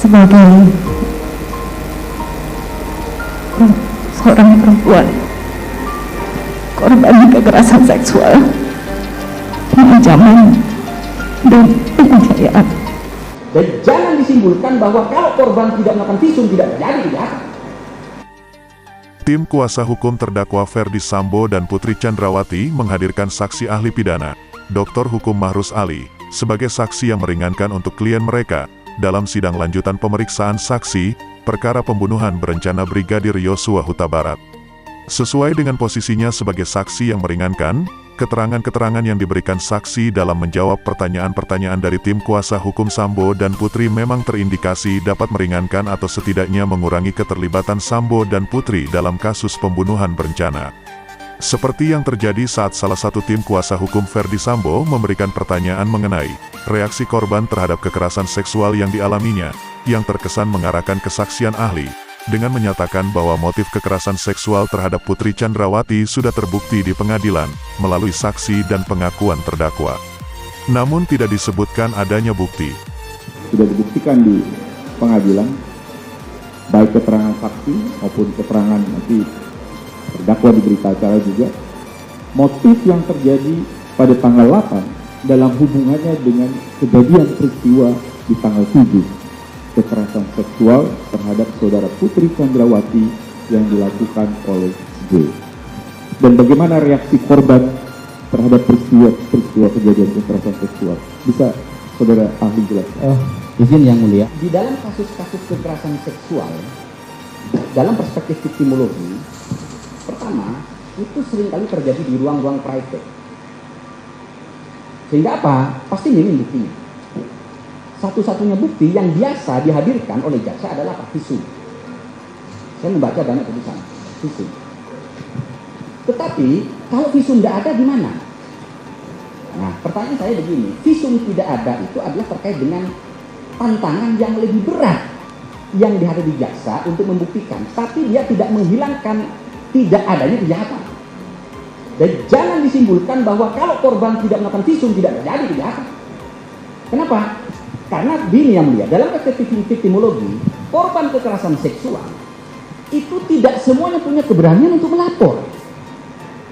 sebagai seorang perempuan korban kekerasan seksual, pengancaman, dan penganiayaan. Dan jangan disimpulkan bahwa kalau korban tidak melakukan visum tidak terjadi kejahatan. Tim kuasa hukum terdakwa Ferdi Sambo dan Putri Chandrawati menghadirkan saksi ahli pidana, Dr. Hukum Mahrus Ali, sebagai saksi yang meringankan untuk klien mereka, dalam sidang lanjutan pemeriksaan saksi, perkara pembunuhan berencana Brigadir Yosua Huta Barat. Sesuai dengan posisinya sebagai saksi yang meringankan, keterangan-keterangan yang diberikan saksi dalam menjawab pertanyaan-pertanyaan dari tim kuasa hukum Sambo dan Putri memang terindikasi dapat meringankan atau setidaknya mengurangi keterlibatan Sambo dan Putri dalam kasus pembunuhan berencana. Seperti yang terjadi saat salah satu tim kuasa hukum Ferdi Sambo memberikan pertanyaan mengenai reaksi korban terhadap kekerasan seksual yang dialaminya, yang terkesan mengarahkan kesaksian ahli, dengan menyatakan bahwa motif kekerasan seksual terhadap Putri Chandrawati sudah terbukti di pengadilan, melalui saksi dan pengakuan terdakwa. Namun tidak disebutkan adanya bukti. Sudah dibuktikan di pengadilan, baik keterangan saksi maupun keterangan nanti terdakwa di berita acara juga, motif yang terjadi pada tanggal 8 dalam hubungannya dengan kejadian peristiwa di tanggal 7. Kekerasan seksual terhadap saudara Putri Chandrawati yang dilakukan oleh J. Dan bagaimana reaksi korban terhadap peristiwa kejadian kekerasan seksual? Bisa saudara ahli jelaskan? Izin yang mulia. Di dalam kasus-kasus kekerasan seksual, dalam perspektif victimologi, pertama, itu seringkali terjadi di ruang-ruang private. Sehingga apa? Pasti minim buktinya. Satu-satunya bukti yang biasa dihadirkan oleh jaksa adalah visum. Saya membaca banyak tulisan visum. Tetapi kalau visum tidak ada gimana? Nah, pertanyaan saya begini, visum tidak ada itu adalah terkait dengan tantangan yang lebih berat yang dihadapi jaksa untuk membuktikan, tapi dia tidak menghilangkan tidak adanya kejahatan. Dan jangan disimpulkan bahwa kalau korban tidak melakukan visum tidak terjadi kejahatan. Kenapa? Karena gini yang mulia, dalam perspektif victimologi, korban kekerasan seksual itu tidak semuanya punya keberanian untuk melapor,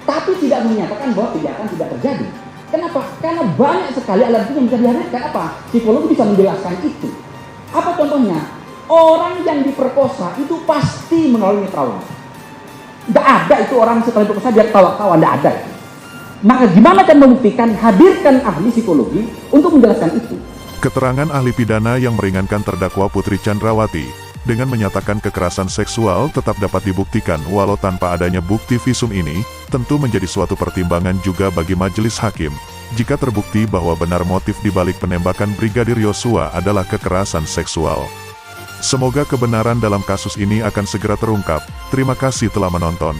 tapi tidak menyatakan bahwa kejahatan tidak terjadi. Kenapa? Karena banyak sekali alat bukti yang bisa dihadirkan. Apa? Psikologi bisa menjelaskan itu. Apa contohnya? Orang yang diperkosa itu pasti mengalami trauma. Tidak ada itu orang setelah diperkosa dia tawa-tawa, tidak ada. Maka gimana kan membuktikan? Hadirkan ahli psikologi untuk menjelaskan itu. Keterangan ahli pidana yang meringankan terdakwa Putri Chandrawati, dengan menyatakan kekerasan seksual tetap dapat dibuktikan walau tanpa adanya bukti visum ini, tentu menjadi suatu pertimbangan juga bagi majelis hakim, jika terbukti bahwa benar motif dibalik penembakan Brigadir Yosua adalah kekerasan seksual. Semoga kebenaran dalam kasus ini akan segera terungkap. Terima kasih telah menonton.